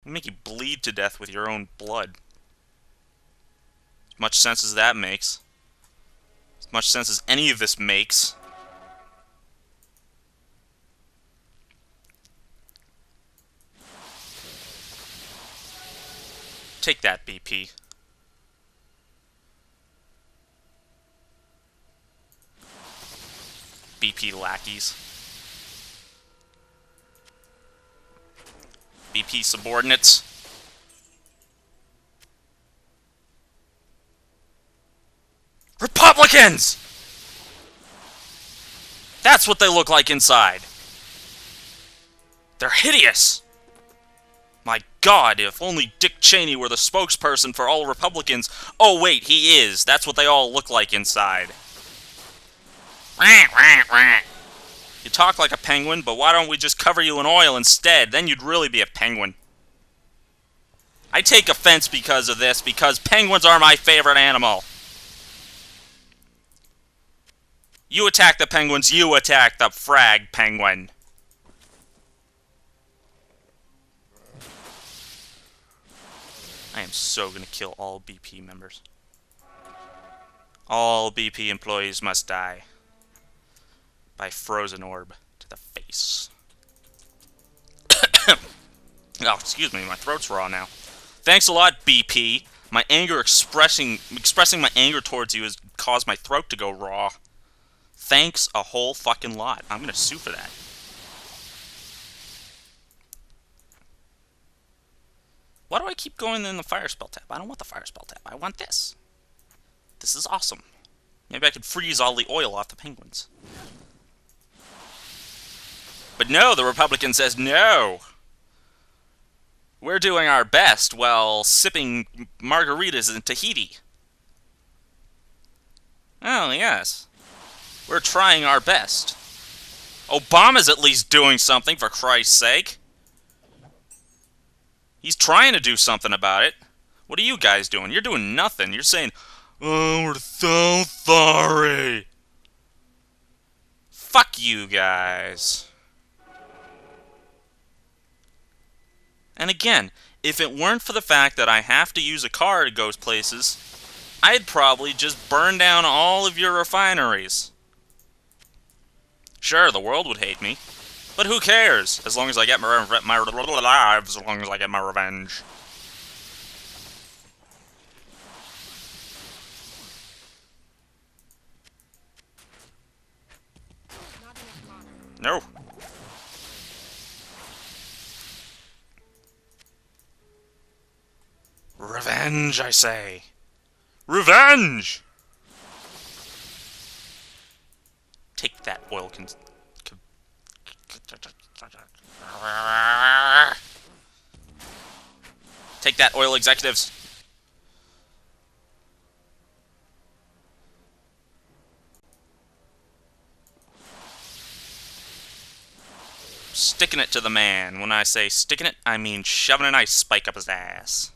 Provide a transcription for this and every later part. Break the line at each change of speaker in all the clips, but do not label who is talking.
They make you bleed to death with your own blood. As much sense as that makes. As much sense as any of this makes. Take that, BP. BP lackeys. BP subordinates. Republicans! That's what they look like inside. They're hideous. My God, if only Dick Cheney were the spokesperson for all Republicans. Oh wait, he is. That's what they all look like inside. You talk like a penguin, but why don't we just cover you in oil instead? Then you'd really be a penguin. I take offense because of this, because penguins are my favorite animal. You attack the penguins, you attack the FragPenguin. I am so gonna kill all BP members. All BP employees must die. By frozen orb to the face. Oh, excuse me, my throat's raw now. Thanks a lot, BP. My anger expressing my anger towards you has caused my throat to go raw. Thanks a whole fucking lot. I'm gonna sue for that. Why do I keep going in the fire spell tab? I don't want the fire spell tab. I want this. This is awesome. Maybe I could freeze all the oil off the penguins. But no, the Republican says no. We're doing our best while sipping margaritas in Tahiti. Oh, yes. We're trying our best. Obama's at least doing something, for Christ's sake. He's trying to do something about it. What are you guys doing? You're doing nothing. You're saying, oh, we're so sorry. Fuck you guys. And again, if it weren't for the fact that I have to use a car to go places, I'd probably just burn down all of your refineries. Sure, the world would hate me, but who cares? As long as I get my lives, as long as I get my revenge. No. Revenge, I say. Revenge! Take that, oil Take that, oil executives. Sticking it to the man. When I say sticking it, I mean shoving an ice spike up his ass.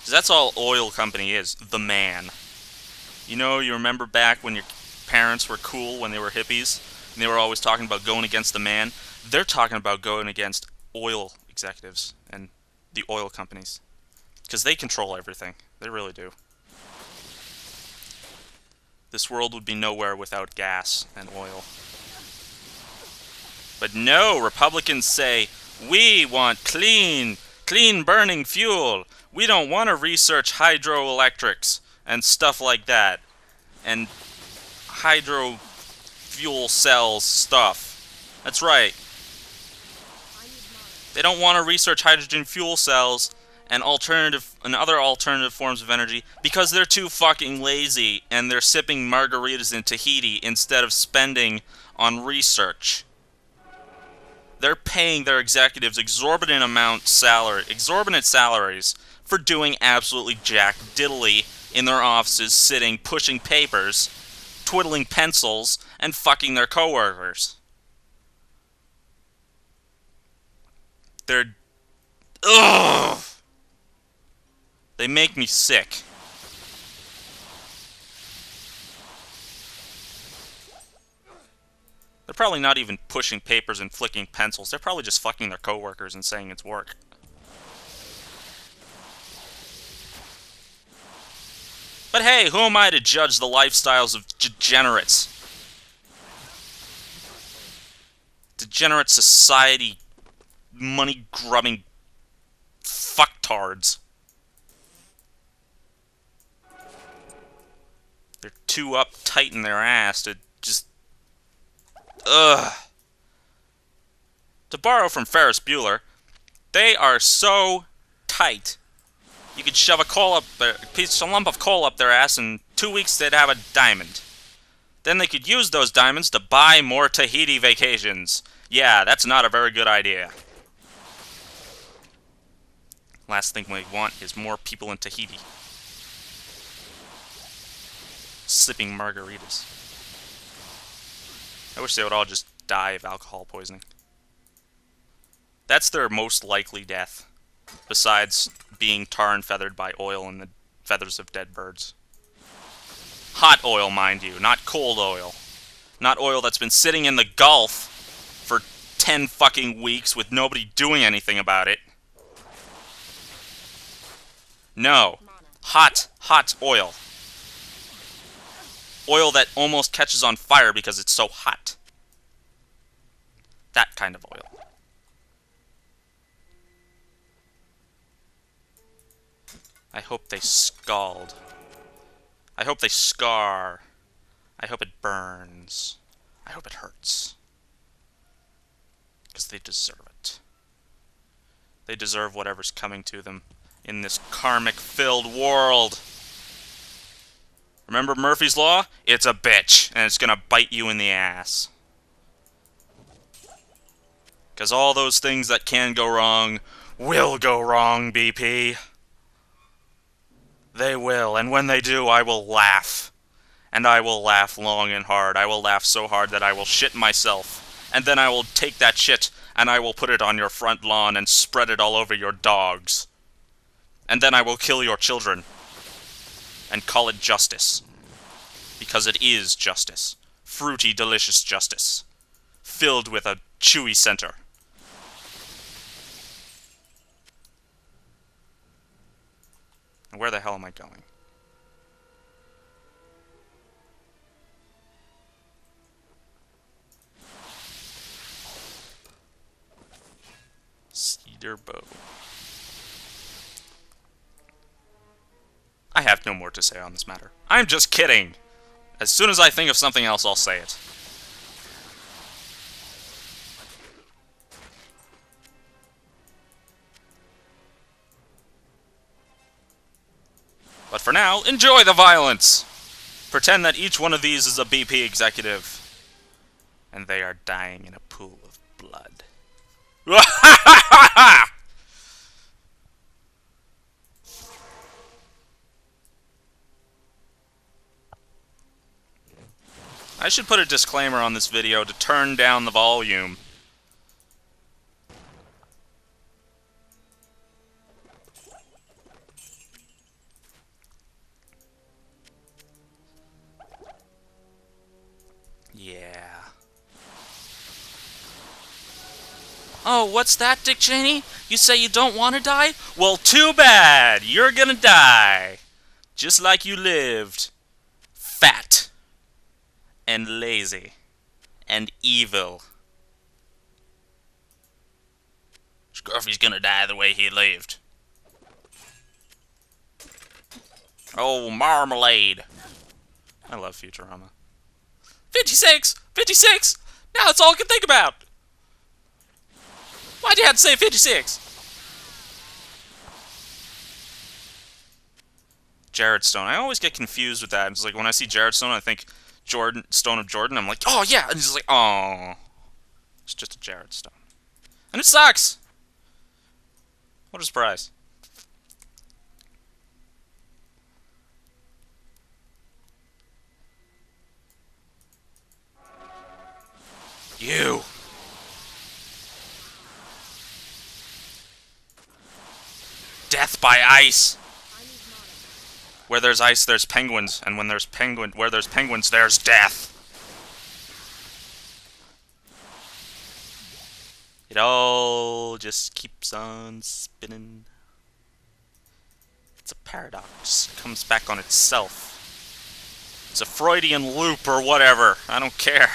'Cause that's all oil company is, the man. You know, you remember back when your parents were cool, when they were hippies, and they were always talking about going against the man? They're talking about going against oil executives and the oil companies. Because they control everything. They really do. This world would be nowhere without gas and oil. But no, Republicans say, we want clean burning fuel. We don't want to research hydroelectrics and stuff like that. And hydro fuel cells stuff. That's right. They don't want to research hydrogen fuel cells and other alternative forms of energy because they're too fucking lazy and they're sipping margaritas in Tahiti instead of spending on research. They're paying their executives exorbitant salaries for doing absolutely jack diddly in their offices, sitting, pushing papers, twiddling pencils, and fucking their coworkers. They're... ugh! They make me sick. The They're probably not even pushing papers and flicking pencils. They're probably just fucking their coworkers and saying it's work. But hey, who am I to judge the lifestyles of degenerates? Degenerate society, money-grubbing fucktards. They're too uptight in their ass to just... Ugh. To borrow from Ferris Bueller, they are so tight. You could shove a lump of coal up their ass, and in 2 weeks they'd have a diamond. Then they could use those diamonds to buy more Tahiti vacations. Yeah, that's not a very good idea. Last thing we want is more people in Tahiti sipping margaritas. I wish they would all just die of alcohol poisoning. That's their most likely death, besides being tar and feathered by oil and the feathers of dead birds. Hot oil, mind you, not cold oil. Not oil that's been sitting in the Gulf for 10 fucking weeks with nobody doing anything about it. No. Hot oil. Oil that almost catches on fire because it's so hot. That kind of oil. I hope they scald. I hope they scar. I hope it burns. I hope it hurts. Because they deserve it. They deserve whatever's coming to them in this karmic-filled world. Remember Murphy's Law? It's a bitch, and it's gonna bite you in the ass. Because all those things that can go wrong will go wrong, BP. They will, and when they do, I will laugh. And I will laugh long and hard. I will laugh so hard that I will shit myself. And then I will take that shit, and I will put it on your front lawn and spread it all over your dogs. And then I will kill your children. And call it justice. Because it is justice. Fruity, delicious justice. Filled with a chewy center. And where the hell am I going? Cedar Bow. I have no more to say on this matter. I'm just kidding! As soon as I think of something else, I'll say it. But for now, enjoy the violence! Pretend that each one of these is a BP executive. And they are dying in a pool of blood. I should put a disclaimer on this video to turn down the volume. Yeah. Oh, what's that, Dick Cheney? You say you don't want to die? Well, too bad! You're gonna die! Just like you lived. Fat. And lazy. And evil. Scruffy's gonna die the way he lived. Oh, marmalade. I love Futurama. 56! 56! Now that's all I can think about! Why'd you have to say 56? Jared Stone. I always get confused with that. It's like when I see Jared Stone, I think Jordan, Stone of Jordan. I'm like, oh yeah! And he's like, oh. It's just a Jared Stone. And it sucks! What a surprise. You! Death by ice! Where there's ice, there's penguins, and where there's penguins, there's death. It all just keeps on spinning. It's a paradox. It comes back on itself. It's a Freudian loop or whatever. I don't care.